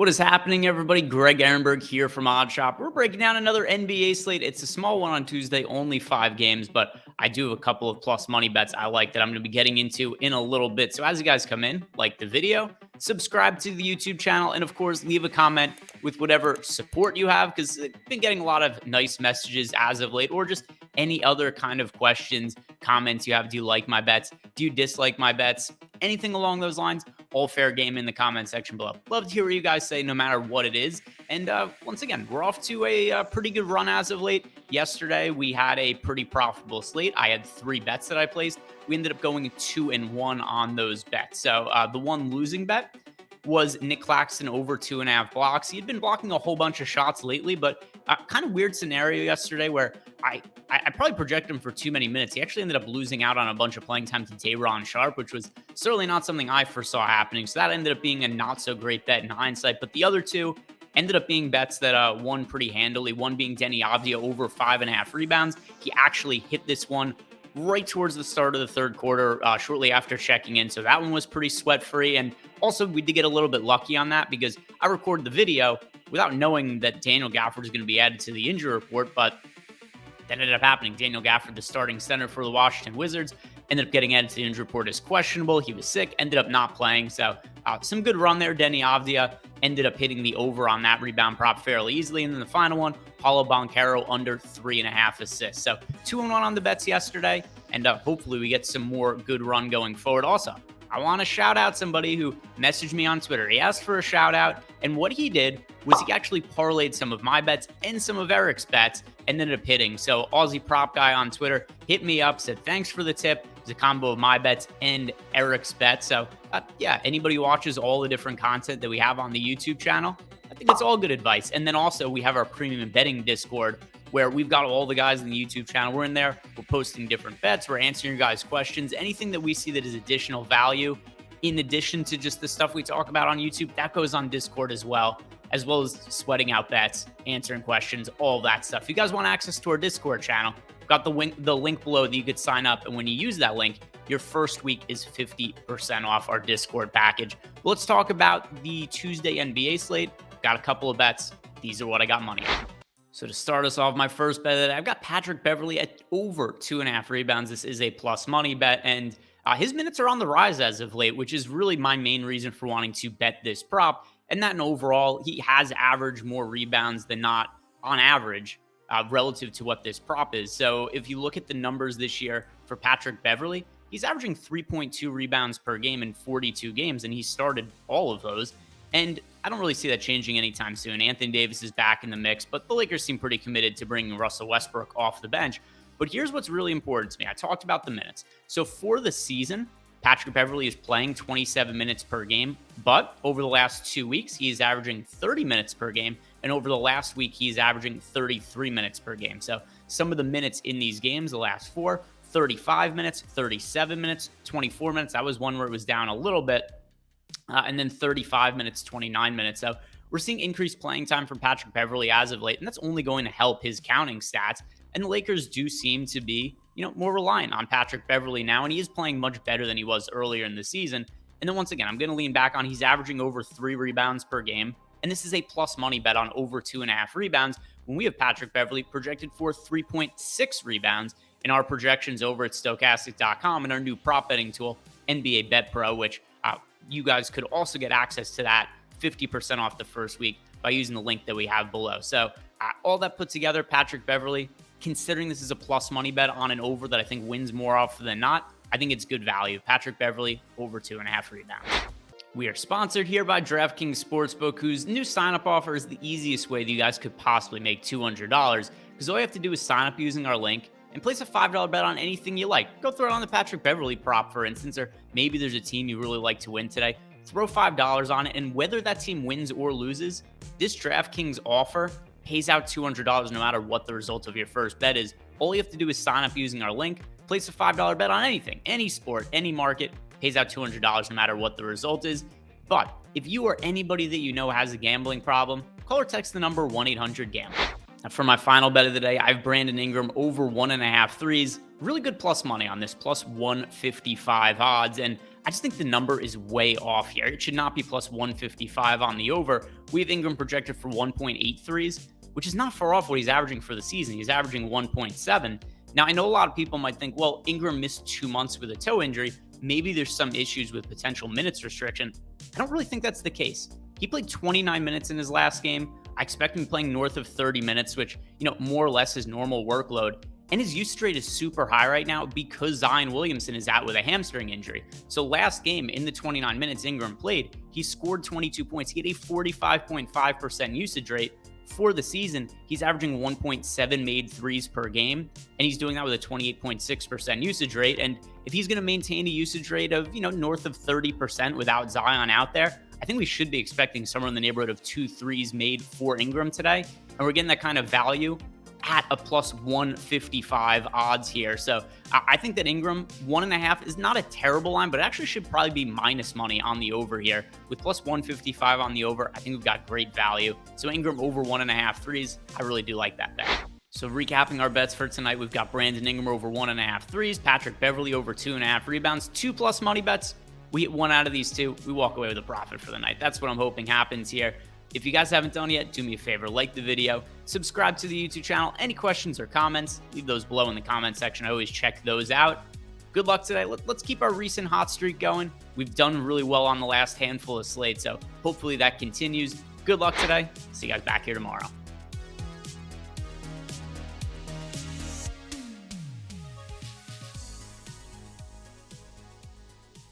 What is happening, everybody? Greg Ehrenberg here from Odd Shop. We're breaking down another NBA slate. It's a small one on Tuesday, only 5 games, but I do have a couple of plus money bets I like that I'm going to be getting into in a little bit. So as you guys come in, like the video, subscribe to the YouTube channel, and of course, leave a comment with whatever support you have, because I've been getting a lot of nice messages as of late, or just any other kind of questions, comments you have. Do you like my bets? Do you dislike my bets? Anything along those lines? All fair game in the comment section below. Love to hear what you guys say, no matter what it is. And once again, we're off to a pretty good run as of late. Yesterday, we had a pretty profitable slate. I had 3 bets that I placed. We ended up going 2-1 on those bets. So the one losing bet was Nick Claxton over 2.5 blocks. He had been blocking a whole bunch of shots lately, but kind of weird scenario yesterday where I probably projected him for too many minutes. He actually ended up losing out on a bunch of playing time to Day'Ron Sharpe, which was certainly not something I foresaw happening. So that ended up being a not so great bet in hindsight. But the other 2 ended up being bets that won pretty handily. One being Deni Avdija over 5.5 rebounds. He actually hit this one right towards the start of the third quarter, shortly after checking in. So that one was pretty sweat-free. And also, we did get a little bit lucky on that because I recorded the video without knowing that Daniel Gafford was going to be added to the injury report, but that ended up happening. Daniel Gafford, the starting center for the Washington Wizards, ended up getting added to the injury report as questionable. He was sick, ended up not playing. So some good run there. Deni Avdija ended up hitting the over on that rebound prop fairly easily. And then the final one, Paulo Banchero under 3.5 assists. So 2-1 on the bets yesterday, and hopefully we get some more good run going forward. Also, I want to shout out somebody who messaged me on Twitter. He asked for a shout out, and what he did was he actually parlayed some of my bets and some of Eric's bets and ended up hitting. So Aussie Prop Guy on Twitter hit me up, said thanks for the tip. It's a combo of my bets and Eric's bets. So yeah, anybody who watches all the different content that we have on the YouTube channel, I think it's all good advice. And then also we have our premium betting Discord where we've got all the guys in the YouTube channel. We're in there. We're posting different bets. We're answering your guys' questions. Anything that we see that is additional value, in addition to just the stuff we talk about on YouTube, that goes on Discord as well as sweating out bets, answering questions, all that stuff. If you guys want access to our Discord channel, we've got the link below that you could sign up. And when you use that link, your first week is 50% off our Discord package. Let's talk about the Tuesday NBA slate. Got a couple of bets. These are what I got money on. So to start us off, my first bet, I've got Patrick Beverley at over 2.5 rebounds. This is a plus money bet, and his minutes are on the rise as of late, which is really my main reason for wanting to bet this prop. And that in overall, he has averaged more rebounds than not on average relative to what this prop is. So if you look at the numbers this year for Patrick Beverley, he's averaging 3.2 rebounds per game in 42 games, and he started all of those. And I don't really see that changing anytime soon. Anthony Davis is back in the mix, but the Lakers seem pretty committed to bringing Russell Westbrook off the bench. But here's what's really important to me. I talked about the minutes. So for the season, Patrick Beverley is playing 27 minutes per game, but over the last 2 weeks, he is averaging 30 minutes per game. And over the last week, he's averaging 33 minutes per game. So some of the minutes in these games, the last 4, 35 minutes, 37 minutes, 24 minutes. That was one where it was down a little bit. And then 35 minutes, 29 minutes. So we're seeing increased playing time from Patrick Beverley as of late, and that's only going to help his counting stats. And the Lakers do seem to be, more reliant on Patrick Beverley now, and he is playing much better than he was earlier in the season. And then once again, I'm going to lean back on he's averaging over 3 rebounds per game, and this is a plus money bet on over 2.5 rebounds when we have Patrick Beverley projected for 3.6 rebounds in our projections over at Stokastic.com and our new prop betting tool, NBA Bet Pro, which you guys could also get access to that 50% off the first week by using the link that we have below. So all that put together, Patrick Beverley, considering this is a plus money bet on an over that I think wins more often than not, I think it's good value. Patrick Beverley over 2.5 rebounds. We are sponsored here by DraftKings Sportsbook, whose new sign-up offer is the easiest way that you guys could possibly make $200, because all you have to do is sign up using our link and place a $5 bet on anything you like. Go throw it on the Patrick Beverley prop, for instance, or maybe there's a team you really like to win today. Throw $5 on it, and whether that team wins or loses, this DraftKings offer pays out $200 no matter what the result of your first bet is. All you have to do is sign up using our link, place a $5 bet on anything, any sport, any market, pays out $200 no matter what the result is. But if you or anybody that you know has a gambling problem, call or text the number 1-800-GAMBLER. Now for my final bet of the day, I have Brandon Ingram over 1.5 threes. Really good plus money on this, plus 155 odds. And I just think the number is way off here. It should not be plus 155 on the over. We have Ingram projected for 1.83s, which is not far off what he's averaging for the season. He's averaging 1.7. Now, I know a lot of people might think, well, Ingram missed 2 months with a toe injury. Maybe there's some issues with potential minutes restriction. I don't really think that's the case. He played 29 minutes in his last game. I expect him playing north of 30 minutes, which, more or less his normal workload. And his usage rate is super high right now because Zion Williamson is out with a hamstring injury. So last game, in the 29 minutes Ingram played, he scored 22 points. He had a 45.5% usage rate. For the season, he's averaging 1.7 made threes per game, and he's doing that with a 28.6% usage rate. And if he's going to maintain a usage rate of, north of 30% without Zion out there, I think we should be expecting somewhere in the neighborhood of 2 threes made for Ingram today. And we're getting that kind of value at a plus 155 odds here. So I think that Ingram 1.5 is not a terrible line, but it actually should probably be minus money on the over here. With plus 155 on the over, I think we've got great value. So Ingram over 1.5 threes, I really do like that bet. So recapping our bets for tonight, we've got Brandon Ingram over 1.5 threes, Patrick Beverley over 2.5 rebounds, 2+ money bets. We hit 1 out of these 2, we walk away with a profit for the night. That's what I'm hoping happens here. If you guys haven't done yet, do me a favor, like the video, subscribe to the YouTube channel. Any questions or comments, leave those below in the comment section. I always check those out. Good luck today. Let's keep our recent hot streak going. We've done really well on the last handful of slates, so hopefully that continues. Good luck today. See you guys back here tomorrow.